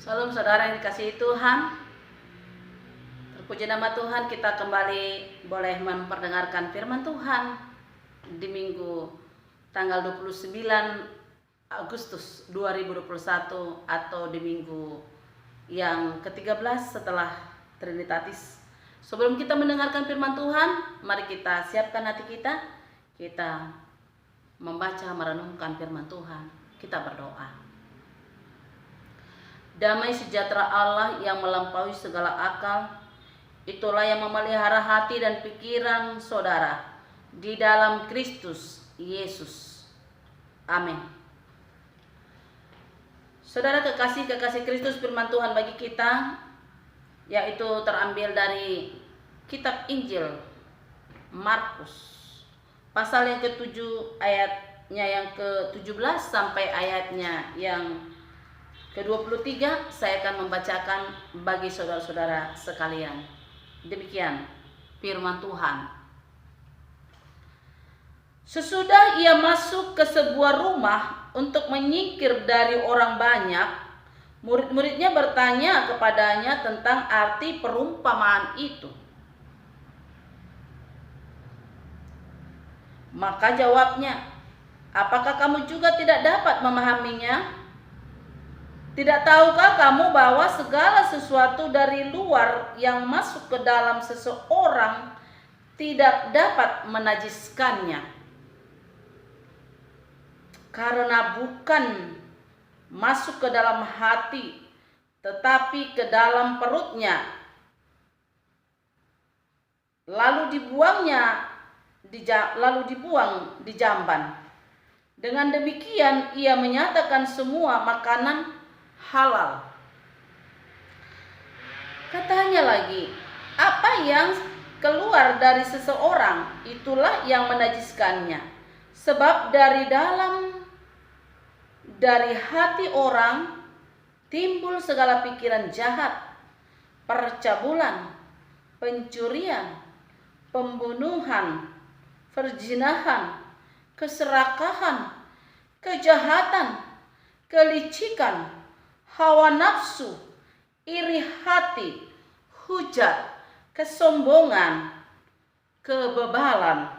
Salam saudara yang dikasihi Tuhan. Terpuji nama Tuhan, kita kembali boleh memperdengarkan firman Tuhan di Minggu tanggal 29 Agustus 2021 atau di minggu yang ke-13 setelah Trinitatis. Sebelum kita mendengarkan firman Tuhan, mari kita siapkan hati kita. Kita membaca, merenungkan firman Tuhan. Kita berdoa. Damai sejahtera Allah yang melampaui segala akal, itulah yang memelihara hati dan pikiran saudara di dalam Kristus Yesus. Amin. Saudara kekasih Kristus, firman Tuhan bagi kita yaitu terambil dari kitab Injil Markus pasal yang ke-7 ayatnya yang ke-17 sampai ayatnya yang ke-23. Saya akan membacakan bagi saudara-saudara sekalian. Demikian firman Tuhan. Sesudah ia masuk ke sebuah rumah untuk menyingkir dari orang banyak, murid-muridnya bertanya kepadanya tentang arti perumpamaan itu. Maka jawabnya, "Apakah kamu juga tidak dapat memahaminya? Tidak tahukah kamu bahwa segala sesuatu dari luar yang masuk ke dalam seseorang tidak dapat menajiskannya? Karena bukan masuk ke dalam hati, tetapi ke dalam perutnya, lalu dibuang di jamban. Dengan demikian ia menyatakan semua makanan halal." Katanya lagi, "Apa yang keluar dari seseorang, itulah yang menajiskannya. Sebab dari hati orang timbul segala pikiran jahat, percabulan, pencurian, pembunuhan, perzinahan, keserakahan, kejahatan, kelicikan, hawa nafsu, iri hati, hujat, kesombongan, kebebalan.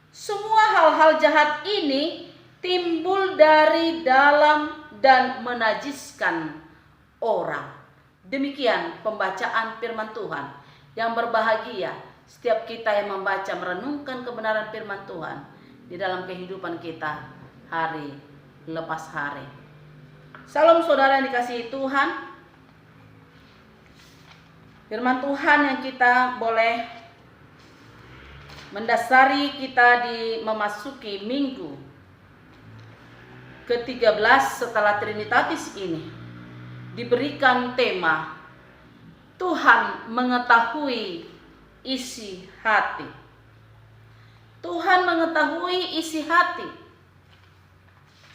Semua hal-hal jahat ini timbul dari dalam dan menajiskan orang." Demikian pembacaan firman Tuhan. Yang berbahagia setiap kita yang membaca, merenungkan kebenaran firman Tuhan di dalam kehidupan kita hari lepas hari. Salam saudara yang dikasihi Tuhan. Firman Tuhan yang kita boleh mendasari kita di memasuki minggu ke-13 setelah Trinitatis ini diberikan tema Tuhan mengetahui isi hati. Tuhan mengetahui isi hati.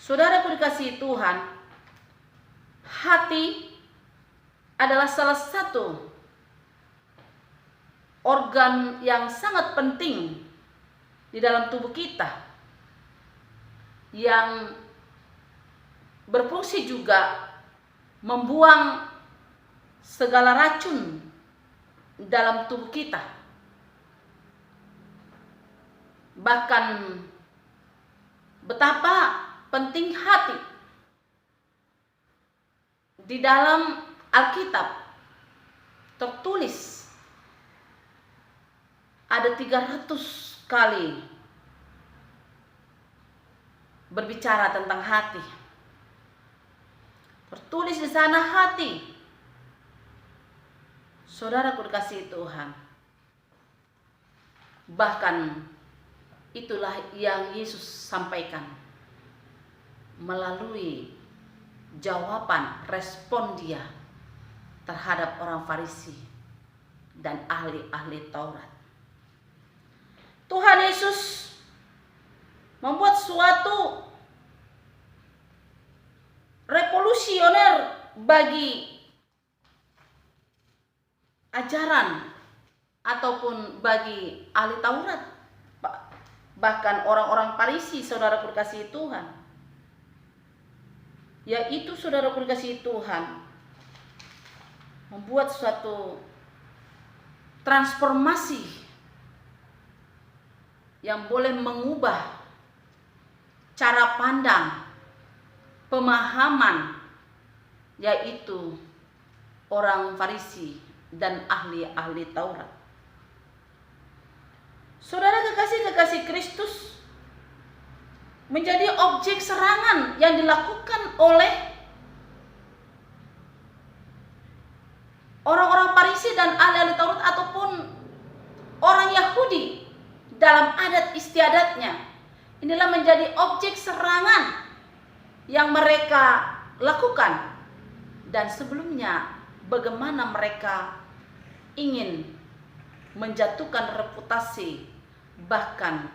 Saudaraku dikasihi Tuhan, hati adalah salah satu organ yang sangat penting di dalam tubuh kita, yang berfungsi juga membuang segala racun dalam tubuh kita. Bahkan betapa penting hati. Di dalam Alkitab tertulis ada 300 kali berbicara tentang hati. Tertulis di sana hati. Saudaraku dikasihi Tuhan, bahkan itulah yang Yesus sampaikan melalui jawaban respon dia terhadap orang Farisi dan ahli-ahli Taurat. Tuhan Yesus membuat suatu revolusioner bagi ajaran ataupun bagi ahli Taurat, bahkan orang-orang Farisi, saudaraku dikasihi Tuhan. Yaitu saudaraku dikasihi Tuhan, membuat suatu transformasi yang boleh mengubah cara pandang, pemahaman, yaitu orang Farisi dan ahli-ahli Taurat. Saudara kekasih-kekasih Kristus, menjadi objek serangan yang dilakukan oleh orang-orang Farisi dan ahli-ahli Taurat ataupun orang Yahudi dalam adat istiadatnya. Inilah menjadi objek serangan yang mereka lakukan. Dan sebelumnya bagaimana mereka ingin menjatuhkan reputasi, bahkan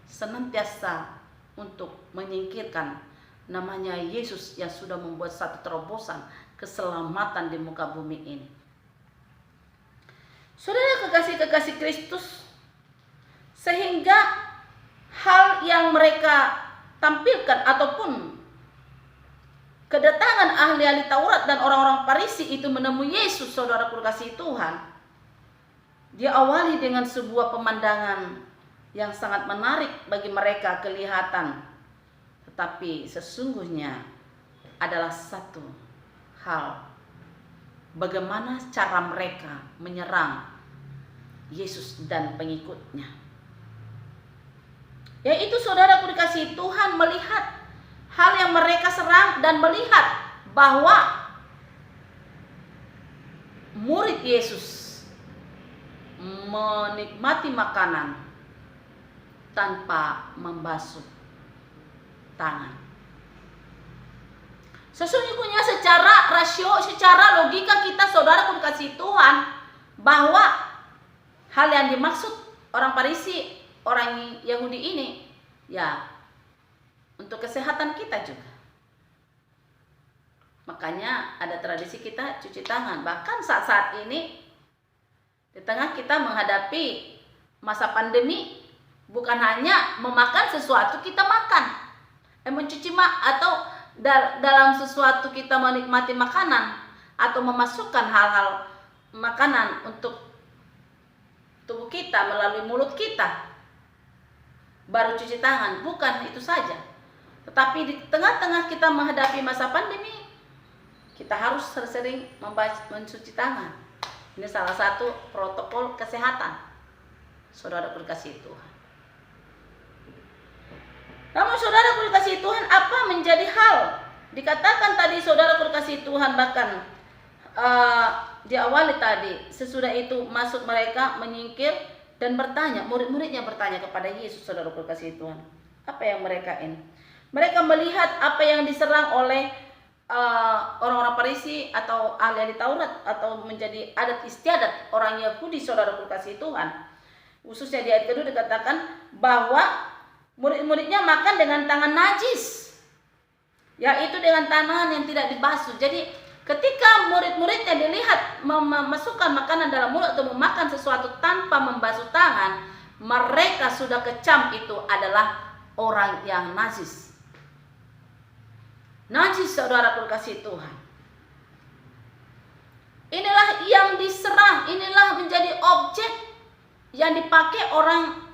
senantiasa untuk menyingkirkan namanya Yesus yang sudah membuat satu terobosan keselamatan di muka bumi ini. Saudara kekasih-kekasih Kristus, sehingga hal yang mereka tampilkan ataupun kedatangan ahli-ahli Taurat dan orang-orang Farisi itu menemui Yesus, saudara kekasih Tuhan, diawali dengan sebuah pemandangan yang sangat menarik bagi mereka kelihatan, tetapi sesungguhnya adalah satu hal, bagaimana cara mereka menyerang Yesus dan pengikutnya. Yaitu saudara dikasihi Tuhan, melihat hal yang mereka serang dan melihat bahwa murid Yesus menikmati makanan tanpa membasuh tangan. Sesungguhnya secara rasio, secara logika kita saudara dikasihi Tuhan, bahwa hal yang dimaksud orang Farisi, orang Yahudi ini, ya untuk kesehatan kita juga. Makanya ada tradisi kita cuci tangan. Bahkan saat-saat ini di tengah kita menghadapi masa pandemi, bukan hanya memakan sesuatu kita makan, mencuci atau dalam sesuatu kita menikmati makanan atau memasukkan hal-hal makanan untuk tubuh kita melalui mulut kita baru cuci tangan. Bukan itu saja, tetapi di tengah-tengah kita menghadapi masa pandemi, kita harus sering mencuci tangan. Ini salah satu protokol kesehatan, saudara kekasih Tuhan. Namun saudara kekasih Tuhan, apa menjadi hal? Dikatakan tadi saudara kekasih Tuhan, bahkan diawali tadi, sesudah itu masuk mereka menyingkir dan bertanya, murid-muridnya bertanya kepada Yesus, saudara kekasih Tuhan, apa yang mereka ini? Mereka melihat apa yang diserang oleh orang-orang Farisi atau ahli Taurat atau menjadi adat istiadat orang Yahudi, saudara kekasih Tuhan. Khususnya di ayat kedua dikatakan bahwa murid-muridnya makan dengan tangan najis, yaitu dengan tangan yang tidak dibasuh. Jadi ketika murid-muridnya dilihat memasukkan makanan dalam mulut atau memakan sesuatu tanpa membasuh tangan, mereka sudah kecam itu adalah orang yang najis. Najis, saudara kekasih Tuhan. Inilah yang diserang, inilah menjadi objek yang dipakai orang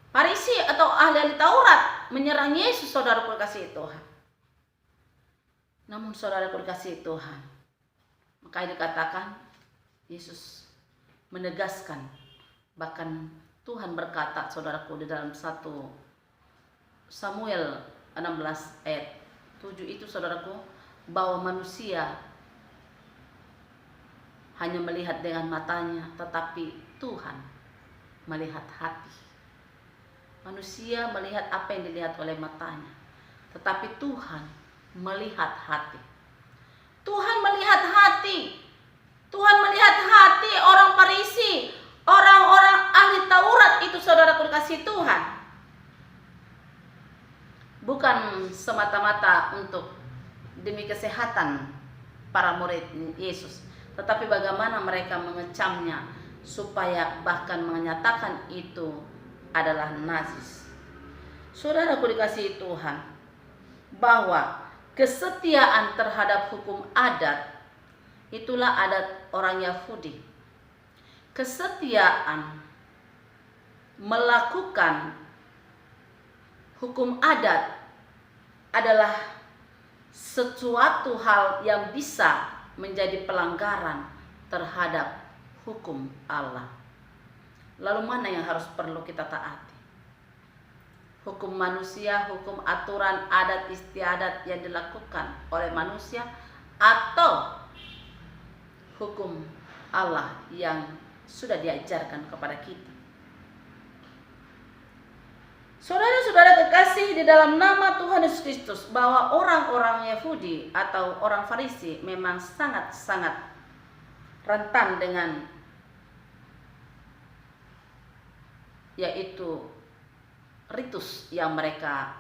Farisi atau ahli Taurat menyerang Yesus, saudara kekasih Tuhan. Namun saudara kekasih Tuhan, makanya dikatakan Yesus menegaskan, bahkan Tuhan berkata, saudaraku, di dalam 1 Samuel 16 ayat 7 itu, saudaraku, bahwa manusia hanya melihat dengan matanya, tetapi Tuhan melihat hati. Manusia melihat apa yang dilihat oleh matanya, tetapi Tuhan melihat hati. Tuhan melihat hati. Tuhan melihat hati orang Farisi, orang-orang ahli Taurat itu, saudara kekasih Tuhan. Bukan semata-mata untuk demi kesehatan para murid Yesus, tetapi bagaimana mereka mengecamnya supaya bahkan menyatakan itu adalah najis. Saudaraku dikasihi Tuhan, bahwa kesetiaan terhadap hukum adat Itulah adat orang Yahudi. Kesetiaan melakukan hukum adat adalah sesuatu hal yang bisa menjadi pelanggaran terhadap hukum Allah. Lalu mana yang harus perlu kita taati? Hukum manusia, hukum aturan adat istiadat yang dilakukan oleh manusia, atau hukum Allah yang sudah diajarkan kepada kita? Saudara-saudara kekasih di dalam nama Tuhan Yesus Kristus, bahwa orang-orang Yahudi atau orang Farisi memang sangat-sangat rentan dengan yaitu ritus yang mereka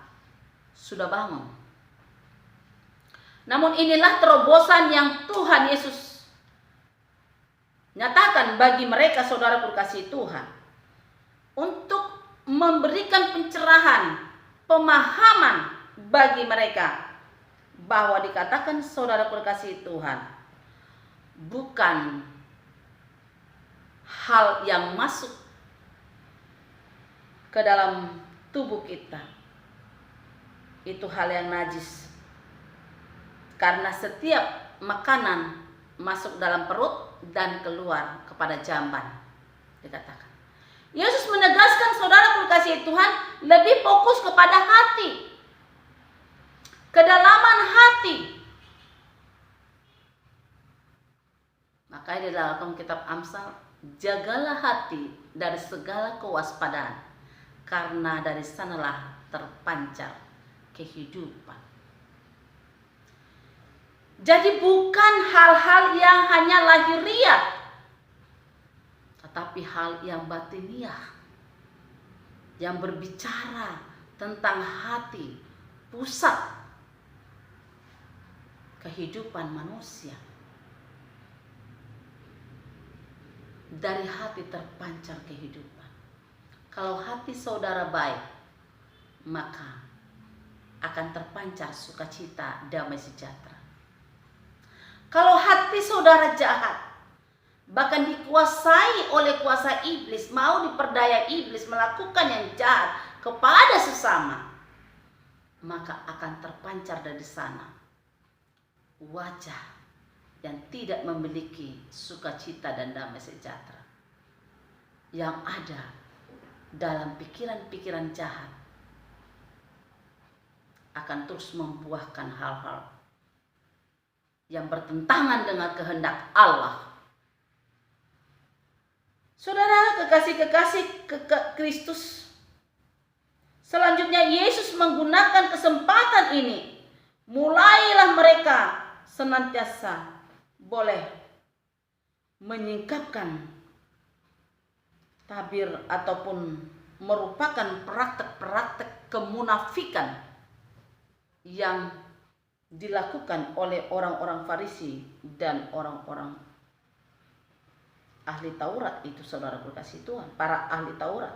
sudah bangun. Namun inilah terobosan yang Tuhan Yesus nyatakan bagi mereka, saudara kekasih Tuhan, untuk memberikan pencerahan, pemahaman bagi mereka bahwa dikatakan saudara kekasih Tuhan bukan hal yang masuk ke dalam tubuh kita itu hal yang najis, karena setiap makanan masuk dalam perut dan keluar kepada jamban. Dikatakan Yesus menegaskan, saudara kekasih Tuhan, lebih fokus kepada hati, kedalaman hati. Makanya di dalam kitab Amsal, jagalah hati dari segala kewaspadaan, karena dari sanalah terpancar kehidupan. Jadi bukan hal-hal yang hanya lahiriah, tetapi hal yang batiniah, yang berbicara tentang hati, pusat kehidupan manusia. Dari hati terpancar kehidupan. Kalau hati saudara baik, maka akan terpancar sukacita, damai sejahtera. Kalau hati saudara jahat, bahkan dikuasai oleh kuasa iblis, mau diperdaya iblis melakukan yang jahat kepada sesama, maka akan terpancar dari sana wajah yang tidak memiliki sukacita dan damai sejahtera, yang ada dalam pikiran-pikiran jahat, akan terus membuahkan hal-hal yang bertentangan dengan kehendak Allah. Saudara kekasih-kekasih Kristus, selanjutnya Yesus menggunakan kesempatan ini. Mulailah mereka senantiasa boleh menyingkapkan tabir ataupun merupakan praktek-praktek kemunafikan yang dilakukan oleh orang-orang Farisi dan orang-orang ahli Taurat itu, saudara kekasih Tuhan, para ahli Taurat.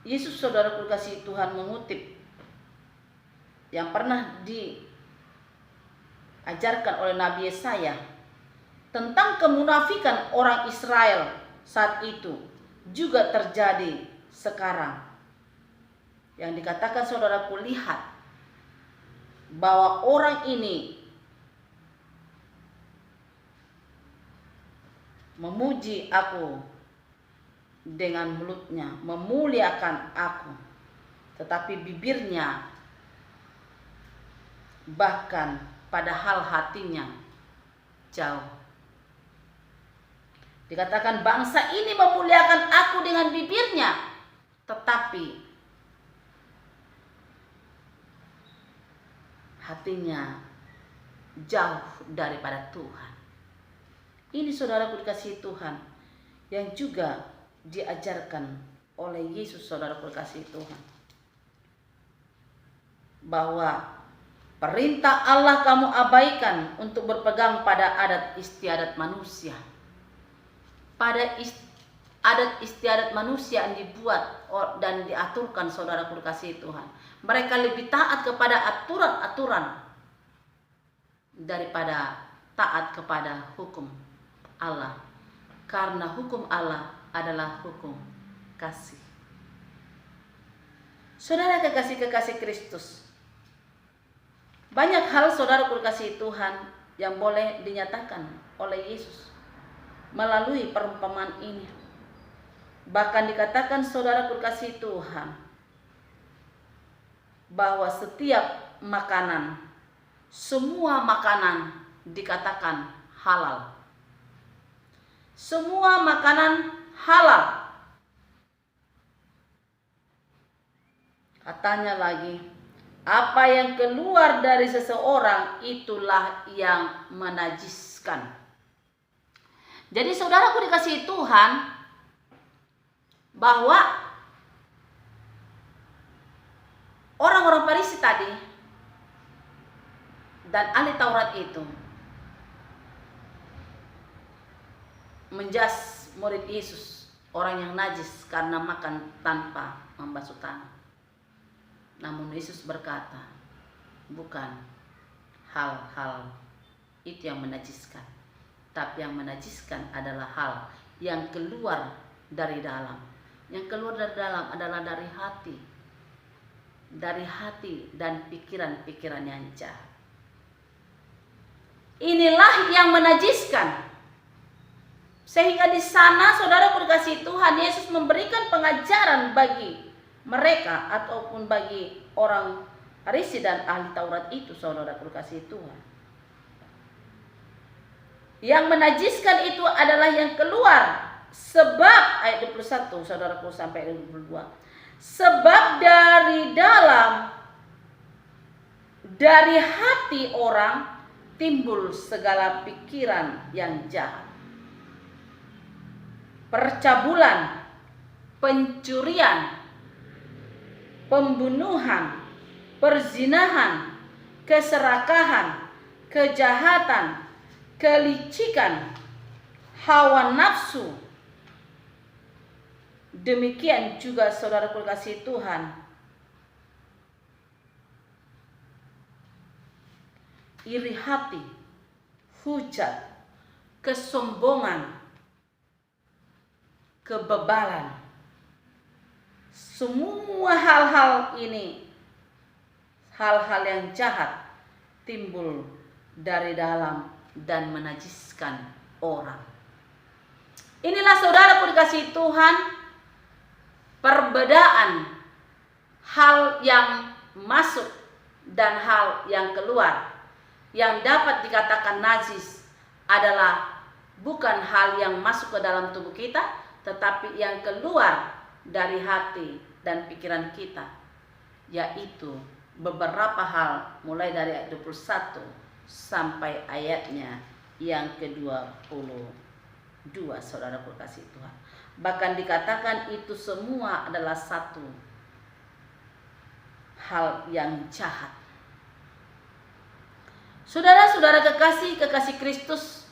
Yesus, saudara kekasih Tuhan, mengutip yang pernah diajarkan oleh Nabi Yesaya tentang kemunafikan orang Israel saat itu juga terjadi sekarang. Yang dikatakan, saudaraku, lihat bahwa orang ini memuji aku dengan mulutnya, memuliakan aku, tetapi bibirnya, bahkan padahal hatinya jauh. Dikatakan bangsa ini memuliakan aku dengan bibirnya, tetapi hatinya jauh daripada Tuhan. Ini, saudaraku dikasihi Tuhan, yang juga diajarkan oleh Yesus, saudaraku dikasihi Tuhan, bahwa perintah Allah kamu abaikan untuk berpegang pada adat istiadat manusia. Pada adat istiadat manusia yang dibuat dan diaturkan, saudaraku dikasihi Tuhan, mereka lebih taat kepada aturan-aturan daripada taat kepada hukum Allah, karena hukum Allah adalah hukum kasih. Saudara kekasih-kekasih Kristus, banyak hal saudara kekasih Tuhan yang boleh dinyatakan oleh Yesus melalui perumpamaan ini. Bahkan dikatakan saudara kekasih Tuhan bahwa setiap makanan, semua makanan dikatakan halal. Semua makanan halal. Katanya lagi, apa yang keluar dari seseorang itulah yang menajiskan. Jadi saudaraku dikasihi Tuhan, bahwa orang-orang Farisi tadi dan ahli Taurat itu menjas murid Yesus orang yang najis karena makan tanpa membasuh tangan. Namun Yesus berkata, bukan hal-hal itu yang menajiskan, tapi yang menajiskan adalah hal yang keluar dari dalam. Yang keluar dari dalam adalah dari hati dan pikiran-pikiran yang jahat. Inilah yang menajiskan. Sehingga di sana saudara kekasih Tuhan, Yesus memberikan pengajaran bagi mereka ataupun bagi orang Farisi dan ahli Taurat itu, saudara kekasih Tuhan. Yang menajiskan itu adalah yang keluar. Sebab ayat 21 saudaraku sampai ayat 22. Sebab dari dalam, dari hati orang timbul segala pikiran yang jahat. Percabulan, pencurian, pembunuhan, perzinahan, keserakahan, kejahatan, kelicikan, hawa nafsu. Demikian juga saudara kekasih Tuhan, iri hati, hujat, kesombongan, kebebalan. Semua hal-hal ini, hal-hal yang jahat timbul dari dalam dan menajiskan orang. Inilah saudara kekasih Tuhan, perbedaan hal yang masuk dan hal yang keluar. Yang dapat dikatakan najis adalah bukan hal yang masuk ke dalam tubuh kita, tetapi yang keluar dari hati dan pikiran kita, yaitu beberapa hal mulai dari ayat 21 sampai ayatnya yang ke-22, saudara kekasih Tuhan. Bahkan dikatakan itu semua adalah satu hal yang jahat. Saudara-saudara kekasih Kristus,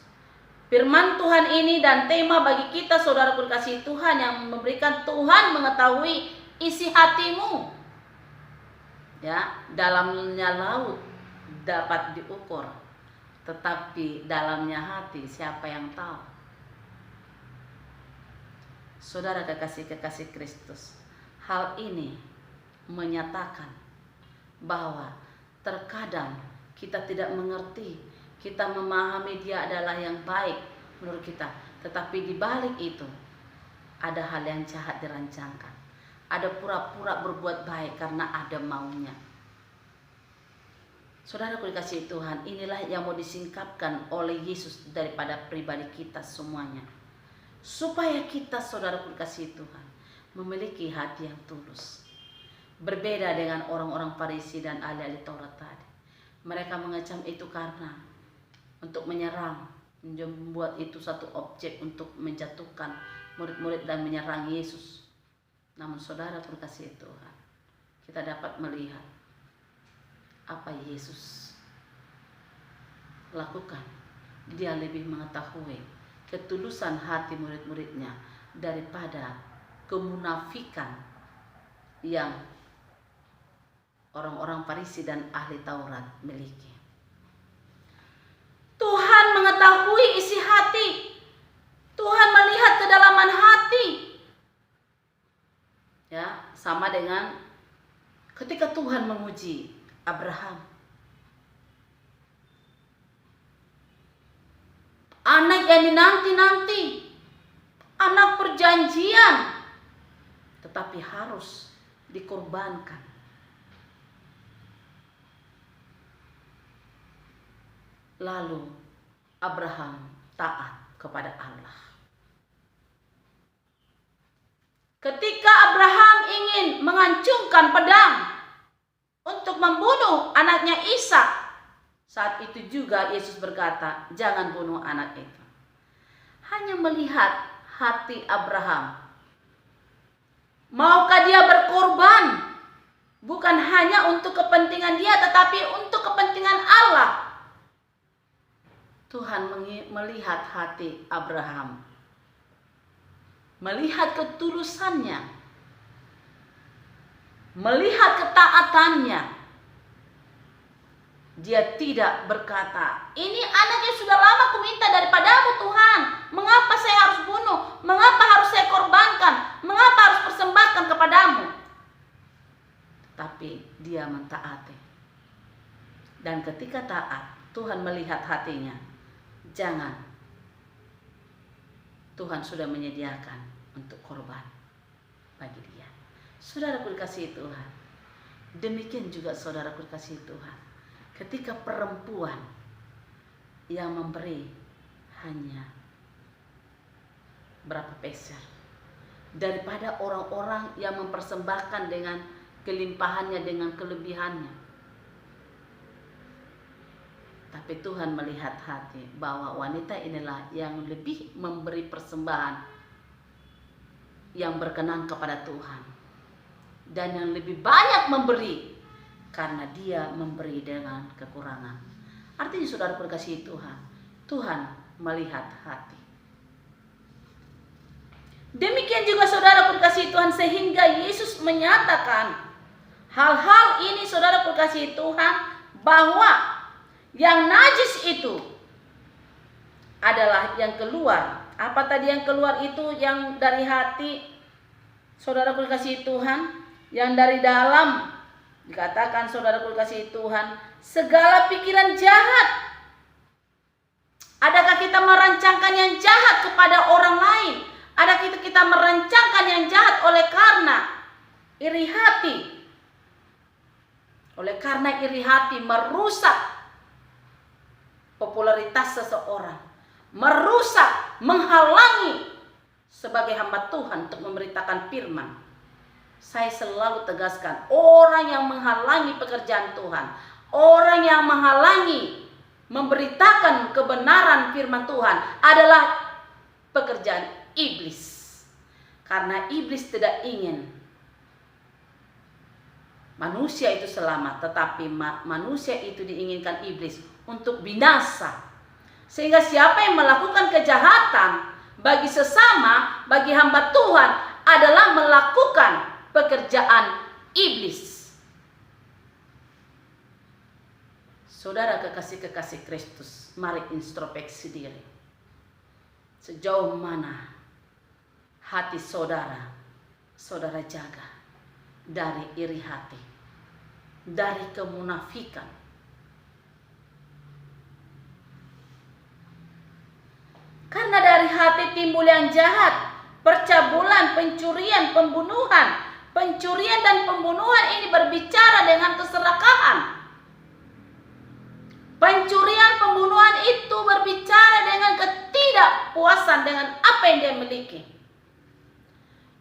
firman Tuhan ini dan tema bagi kita saudara kekasih Tuhan yang memberikan Tuhan mengetahui isi hatimu. Ya, dalamnya laut dapat diukur, tetapi dalamnya hati siapa yang tahu? Saudara kekasih Kristus, hal ini menyatakan bahwa terkadang kita tidak mengerti, kita memahami dia adalah yang baik menurut kita, tetapi di balik itu ada hal yang jahat dirancangkan. Ada pura-pura berbuat baik karena ada maunya. Saudara kekasih Tuhan, inilah yang mau disingkapkan oleh Yesus daripada pribadi kita semuanya. Supaya kita saudara kekasih Tuhan memiliki hati yang tulus. Berbeda dengan orang-orang Farisi dan ahli-ahli Taurat tadi. Mereka mengecam itu karena untuk menyerang, membuat itu satu objek untuk menjatuhkan murid-murid dan menyerang Yesus. Namun saudara kekasih Tuhan, kita dapat melihat apa Yesus lakukan. Dia lebih mengetahui ketulusan hati murid-muridnya daripada kemunafikan yang orang-orang Farisi dan ahli Taurat miliki. mengetahui isi hati. Tuhan melihat kedalaman hati. Ya, sama dengan ketika Tuhan menguji Abraham. Anak yang dinanti-nanti, anak perjanjian, tetapi harus dikorbankan. Lalu Abraham taat kepada Allah. Ketika Abraham ingin mengacungkan pedang untuk membunuh anaknya Ishak, saat itu juga Yesus berkata, jangan bunuh anak itu. Hanya melihat hati Abraham. Maukah dia berkorban? Bukan hanya untuk kepentingan dia, tetapi untuk kepentingan Allah. Tuhan melihat hati Abraham. Melihat ketulusannya. Melihat ketaatannya. Dia tidak berkata, ini anak yang sudah lama kuminta daripadamu Tuhan. Mengapa saya harus bunuh? Mengapa harus saya korbankan? Mengapa harus persembahkan kepadamu? Tapi dia mentaati. Dan ketika taat, Tuhan melihat hatinya. Jangan. Tuhan sudah menyediakan untuk korban bagi dia. Saudaraku dikasihi Tuhan. Demikian juga saudaraku dikasihi Tuhan. Ketika perempuan yang memberi hanya berapa peser daripada orang-orang yang mempersembahkan dengan kelimpahannya, dengan kelebihannya. Tapi Tuhan melihat hati bahwa wanita inilah yang lebih memberi persembahan yang berkenan kepada Tuhan. Dan yang lebih banyak memberi karena dia memberi dengan kekurangan. Artinya saudara dikasihi Tuhan, Tuhan melihat hati. Demikian juga saudara dikasihi Tuhan, sehingga Yesus menyatakan hal-hal ini saudara dikasihi Tuhan, bahwa yang najis itu adalah yang keluar. Apa tadi yang keluar itu? Yang dari hati, saudara dikasihi Tuhan, yang dari dalam. Dikatakan saudara dikasihi Tuhan, segala pikiran jahat. Adakah kita merancangkan yang jahat kepada orang lain? Adakah kita merancangkan yang jahat oleh karena iri hati? Oleh karena iri hati merusak popularitas seseorang, merusak, menghalangi sebagai hamba Tuhan untuk memberitakan firman. Saya selalu tegaskan, orang yang menghalangi pekerjaan Tuhan, orang yang menghalangi memberitakan kebenaran firman Tuhan adalah pekerjaan iblis. Karena iblis tidak ingin manusia itu selamat, tetapi manusia itu diinginkan iblis untuk binasa. Sehingga siapa yang melakukan kejahatan bagi sesama, bagi hamba Tuhan, adalah melakukan pekerjaan iblis. Saudara kekasih-kekasih Kristus, mari introspeksi diri. Sejauh mana hati saudara, saudara jaga dari iri hati, dari kemunafikan. Karena dari hati timbul yang jahat, percabulan, pencurian, pembunuhan. Pencurian dan pembunuhan ini berbicara dengan keserakahan. Pencurian, pembunuhan itu berbicara dengan ketidakpuasan dengan apa yang dia miliki.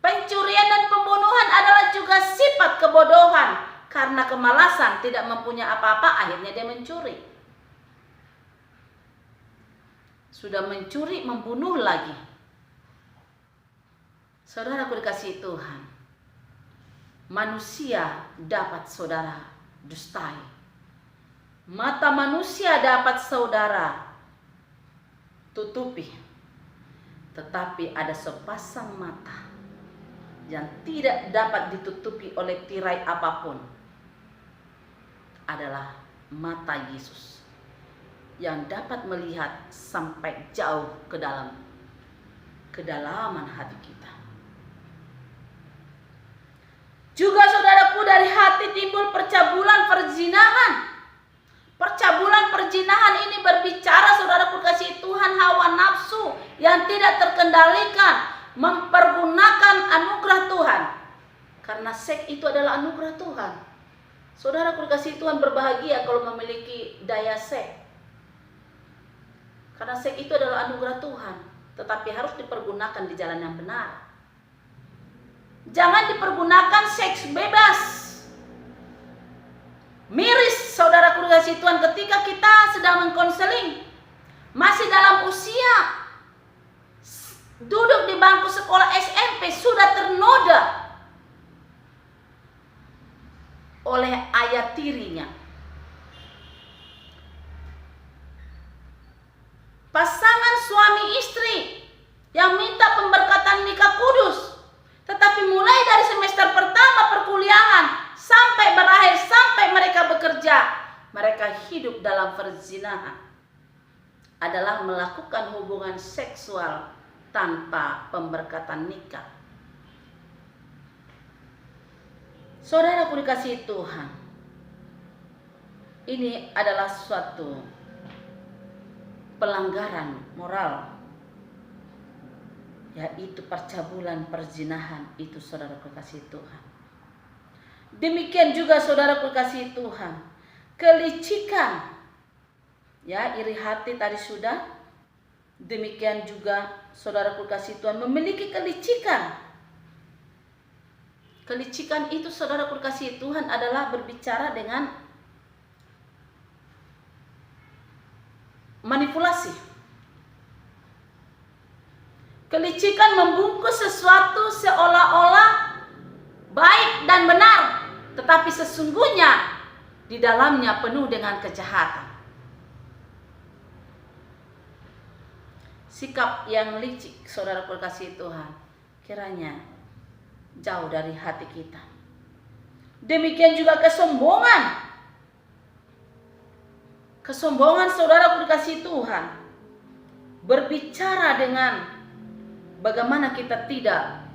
Pencurian dan pembunuhan adalah juga sifat kebodohan. Karena kemalasan, tidak mempunyai apa-apa, akhirnya dia mencuri. Sudah mencuri, membunuh lagi. Saudaraku dikasihi Tuhan, manusia dapat saudara dustai. Mata manusia dapat saudara tutupi. Tetapi ada sepasang mata yang tidak dapat ditutupi oleh tirai apapun. Adalah mata Yesus, yang dapat melihat sampai jauh ke dalam kedalaman hati kita. Juga saudaraku, dari hati timbul percabulan perzinahan. Percabulan perzinahan ini berbicara, saudaraku kasih Tuhan, hawa nafsu yang tidak terkendalikan, mempergunakan anugerah Tuhan. Karena seks itu adalah anugerah Tuhan. Saudaraku kasih Tuhan, berbahagia kalau memiliki daya seks. Karena seks itu adalah anugerah Tuhan, tetapi harus dipergunakan di jalan yang benar. Jangan dipergunakan seks bebas. Miris, saudaraku kasih Tuhan, ketika kita sedang mengkonseling, masih dalam usia duduk di bangku sekolah SMP, sudah ternoda oleh ayah tirinya. Pasangan suami istri yang minta pemberkatan nikah kudus, tetapi mulai dari semester pertama perkuliahan sampai berakhir, sampai mereka bekerja, mereka hidup dalam perzinahan, adalah melakukan hubungan seksual tanpa pemberkatan nikah. Saudaraku dikasihi Tuhan, ini adalah suatu pelanggaran moral, yaitu percabulan perzinahan itu, saudaraku dikasihi Tuhan. Demikian juga saudaraku dikasihi Tuhan, kelicikan, iri hati tadi sudah. Demikian juga saudaraku kasih Tuhan, memiliki kelicikan. Kelicikan itu, saudaraku kasih Tuhan, adalah berbicara dengan manipulasi. Kelicikan membungkus sesuatu seolah-olah baik dan benar, tetapi sesungguhnya di dalamnya penuh dengan kejahatan. Sikap yang licik, saudaraku kasih Tuhan, kiranya jauh dari hati kita. Demikian juga kesombongan. Kesombongan, saudaraku dikasih Tuhan, berbicara dengan bagaimana kita tidak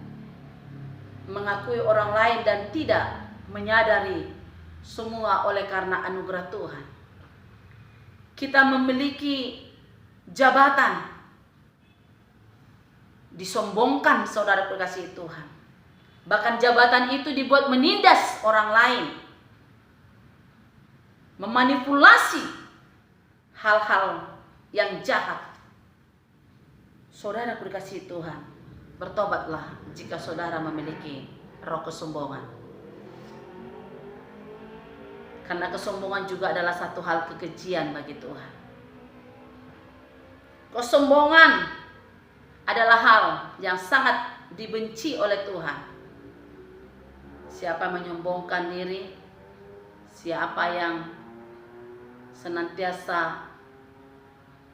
mengakui orang lain dan tidak menyadari semua oleh karena anugerah Tuhan. Kita memiliki jabatan, disombongkan, saudara kekasih Tuhan. Bahkan jabatan itu dibuat menindas orang lain, memanipulasi hal-hal yang jahat. Saudara kekasih Tuhan, bertobatlah jika saudara memiliki roh kesombongan. Karena kesombongan juga adalah satu hal kekejian bagi Tuhan. Kesombongan adalah hal yang sangat dibenci oleh Tuhan. Siapa menyombongkan diri, siapa yang senantiasa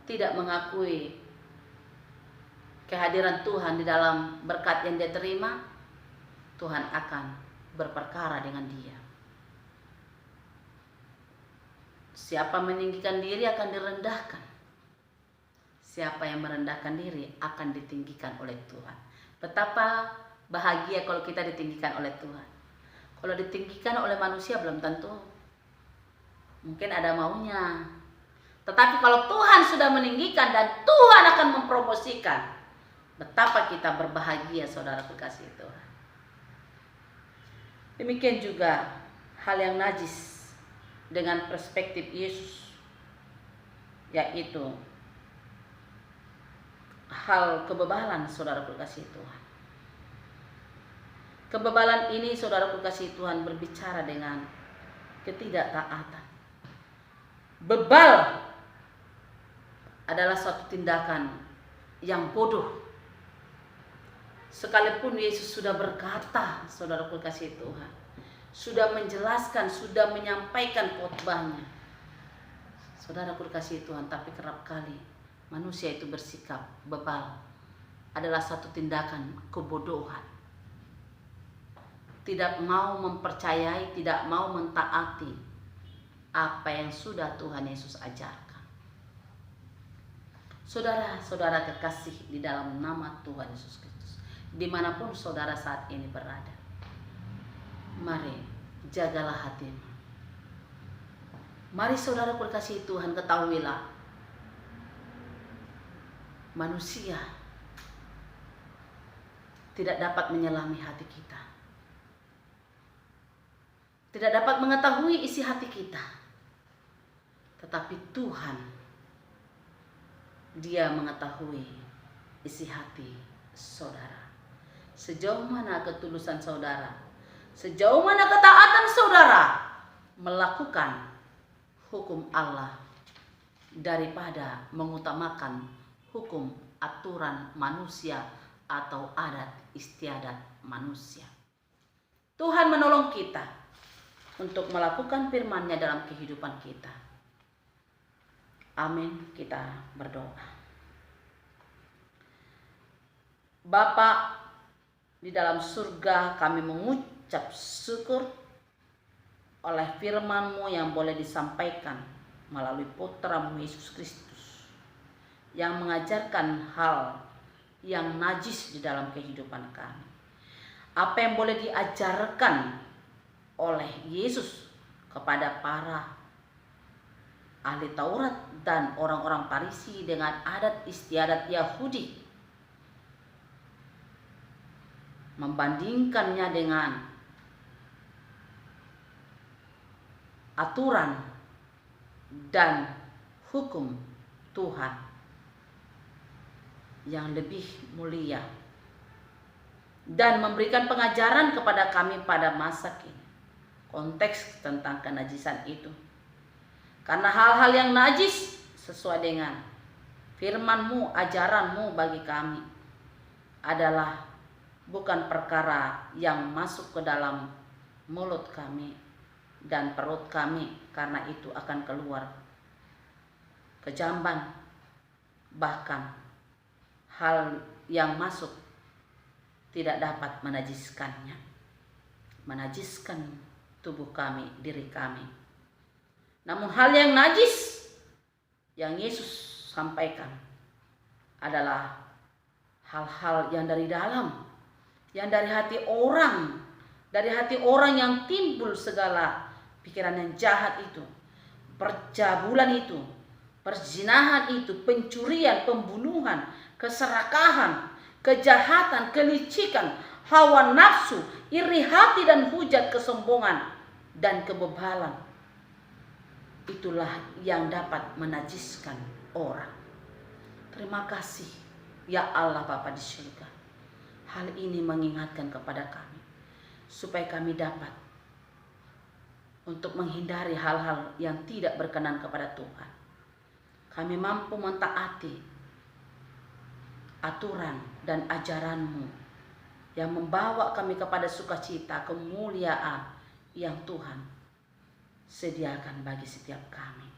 tidak mengakui kehadiran Tuhan di dalam berkat yang dia terima, Tuhan akan berperkara dengan dia. Siapa meninggikan diri akan direndahkan. Siapa yang merendahkan diri akan ditinggikan oleh Tuhan. Betapa bahagia kalau kita ditinggikan oleh Tuhan. Kalau ditinggikan oleh manusia belum tentu. Mungkin ada maunya. Tetapi kalau Tuhan sudah meninggikan dan Tuhan akan mempromosikan, betapa kita berbahagia, saudara kekasih Tuhan. Demikian juga hal yang najis dengan perspektif Yesus, yaitu hal kebebalan, saudara kekasih Tuhan. Kebebalan ini, saudara kekasih Tuhan, berbicara dengan ketidaktaatan. Bebal adalah suatu tindakan yang bodoh. Sekalipun Yesus sudah berkata, saudara kekasih Tuhan, sudah menjelaskan, sudah menyampaikan khotbahnya, saudara kekasih Tuhan, tapi kerap kali manusia itu bersikap bebal. Adalah satu tindakan kebodohan. Tidak mau mempercayai, tidak mau mentaati apa yang sudah Tuhan Yesus ajarkan. Saudara-saudara kekasih di dalam nama Tuhan Yesus Kristus, dimanapun saudara saat ini berada, mari jagalah hatimu. Mari saudara kekasih Tuhan, ketahuilah manusia tidak dapat menyelami hati kita, tidak dapat mengetahui isi hati kita, tetapi Tuhan, Dia mengetahui isi hati saudara. Sejauh mana ketulusan saudara, sejauh mana ketaatan saudara melakukan hukum Allah daripada mengutamakan hukum aturan manusia atau adat istiadat manusia. Tuhan menolong kita untuk melakukan firman-Nya dalam kehidupan kita. Amin. Kita berdoa. Bapa di dalam surga, kami mengucap syukur oleh firman-Mu yang boleh disampaikan melalui putra-Mu Yesus Kristus, yang mengajarkan hal yang najis di dalam kehidupan kami. Apa yang boleh diajarkan oleh Yesus kepada para ahli Taurat dan orang-orang Farisi dengan adat istiadat Yahudi, membandingkannya dengan aturan dan hukum Tuhan yang lebih mulia, dan memberikan pengajaran kepada kami pada masa kini konteks tentang kenajisan itu. Karena hal-hal yang najis sesuai dengan firman-Mu, ajaran-Mu bagi kami adalah bukan perkara yang masuk ke dalam mulut kami dan perut kami, karena itu akan keluar ke jamban. Bahkan hal yang masuk tidak dapat menajiskannya, menajiskan tubuh kami, diri kami. Namun hal yang najis yang Yesus sampaikan adalah hal-hal yang dari dalam, yang dari hati orang yang timbul segala pikiran yang jahat itu, percabulan itu, perzinahan itu, pencurian, pembunuhan, keserakahan, kejahatan, kelicikan, hawa nafsu, iri hati dan hujat, kesombongan dan kebebalan. Itulah yang dapat menajiskan orang. Terima kasih ya Allah Bapa di surga. Hal ini mengingatkan kepada kami supaya kami dapat untuk menghindari hal-hal yang tidak berkenan kepada Tuhan. Kami mampu mentaati aturan dan ajaran-Mu yang membawa kami kepada sukacita, kemuliaan yang Tuhan sediakan bagi setiap kami.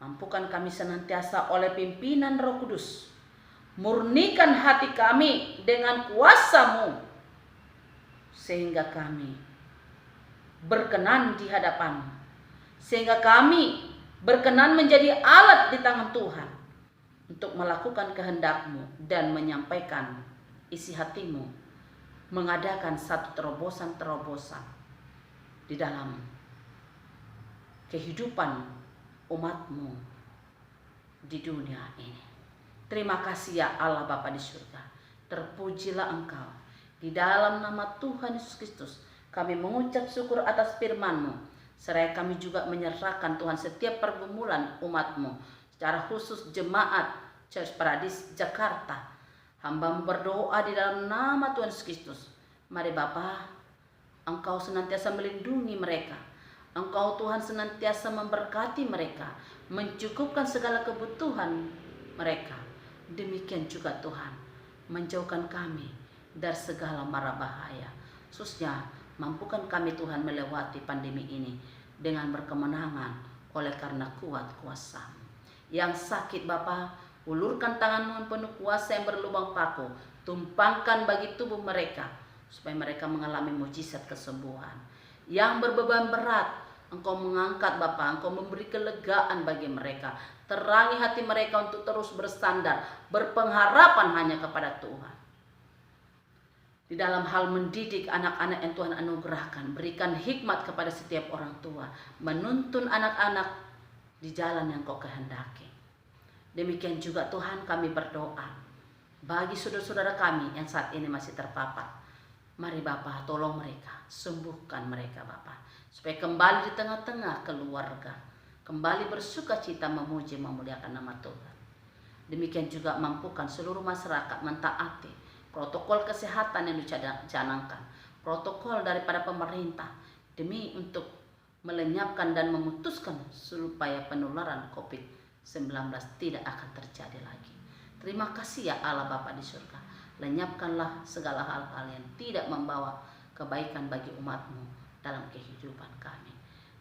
Mampukan kami senantiasa oleh pimpinan Roh Kudus, murnikan hati kami dengan kuasa-Mu, sehingga kami berkenan di hadapan-Mu, sehingga kami berkenan menjadi alat di tangan Tuhan untuk melakukan kehendak-Mu dan menyampaikan isi hati-Mu, mengadakan satu terobosan-terobosan di dalam kehidupan umat-Mu di dunia ini. Terima kasih ya Allah Bapa di surga. Terpujilah Engkau. Di dalam nama Tuhan Yesus Kristus kami mengucap syukur atas firman-Mu. Seraya kami juga menyerahkan Tuhan setiap pergumulan umat-Mu, secara khusus jemaat Church Paradise Jakarta. Hamba-Mu berdoa di dalam nama Tuhan Yesus Kristus. Mari Bapa, Engkau senantiasa melindungi mereka. Engkau Tuhan senantiasa memberkati mereka, mencukupkan segala kebutuhan mereka. Demikian juga Tuhan, menjauhkan kami dari segala mara bahaya. Khususnya mampukan kami Tuhan melewati pandemi ini dengan berkemenangan oleh karena kuat kuasa-Mu. Yang sakit Bapa, ulurkan tangan-Mu penuh kuasa yang berlubang paku, tumpangkan bagi tubuh mereka supaya mereka mengalami mujizat kesembuhan. Yang berbeban berat, Engkau mengangkat Bapa, Engkau memberi kelegaan bagi mereka. Terangi hati mereka untuk terus bersandar, berpengharapan hanya kepada Tuhan. Di dalam hal mendidik anak-anak yang Tuhan anugerahkan, berikan hikmat kepada setiap orang tua, menuntun anak-anak di jalan yang Kau kehendaki. Demikian juga Tuhan, kami berdoa bagi saudara-saudara kami yang saat ini masih terpapar. Mari Bapa, tolong mereka, sembuhkan mereka Bapa, supaya kembali di tengah-tengah keluarga, kembali bersuka cita memuji memuliakan nama Tuhan. Demikian juga mampukan seluruh masyarakat mentaati protokol kesehatan yang dicanangkan, protokol daripada pemerintah, demi untuk melenyapkan dan memutuskan supaya penularan COVID-19 tidak akan terjadi lagi. Terima kasih ya Allah Bapa di surga. Lenyapkanlah segala hal-hal yang tidak membawa kebaikan bagi umat-Mu dalam kehidupan kami.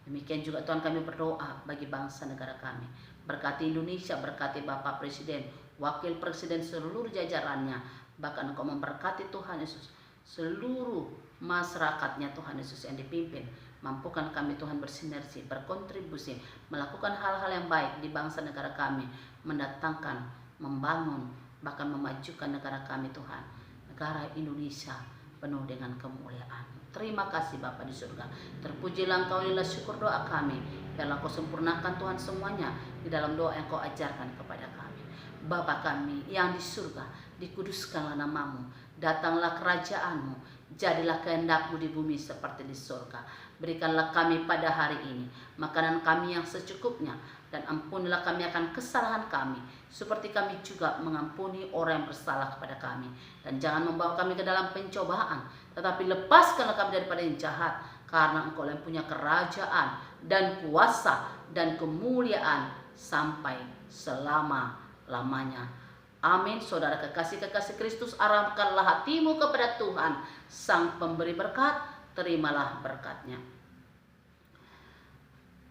Demikian juga Tuhan, kami berdoa bagi bangsa negara kami. Berkati Indonesia, berkati Bapak Presiden, Wakil Presiden, seluruh jajarannya. Bahkan Engkau memberkati Tuhan Yesus seluruh masyarakatnya Tuhan Yesus yang dipimpin. Mampukan kami Tuhan bersinergi, berkontribusi, melakukan hal-hal yang baik di bangsa negara kami, mendatangkan, membangun, bahkan memajukan negara kami Tuhan, negara Indonesia penuh dengan kemuliaan. Terima kasih Bapa di surga. Terpujilah Engkau, inilah syukur doa kami. Biarlah Kau sempurnakan Tuhan semuanya di dalam doa yang Kau ajarkan kepada kami. Bapa kami yang di surga, dikuduskanlah nama-Mu, datanglah kerajaan-Mu, jadilah kehendak-Mu di bumi seperti di surga. Berikanlah kami pada hari ini makanan kami yang secukupnya, dan ampunilah kami akan kesalahan kami, seperti kami juga mengampuni orang yang bersalah kepada kami. Dan jangan membawa kami ke dalam pencobaan, tetapi lepaskanlah kami daripada yang jahat, karena Engkau yang punya kerajaan dan kuasa dan kemuliaan sampai selama-lamanya. Amin. Saudara kekasih-kekasih Kristus, arahkanlah hatimu kepada Tuhan, Sang Pemberi berkat, terimalah berkatnya.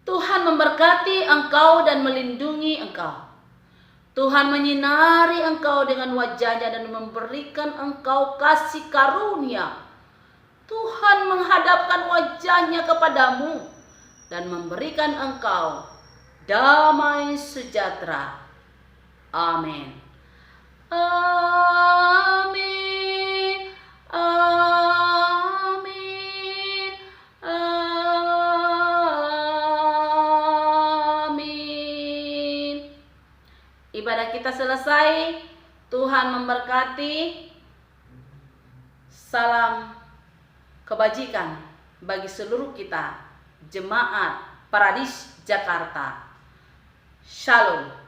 Tuhan memberkati engkau dan melindungi engkau. Tuhan menyinari engkau dengan wajah-Nya dan memberikan engkau kasih karunia. Tuhan menghadapkan wajah-Nya kepadamu dan memberikan engkau damai sejahtera. Amin. Amin. Amin. Amin. Ibadah kita selesai. Tuhan memberkati. Salam kebajikan bagi seluruh kita, Jemaat Paradis Jakarta. Shalom.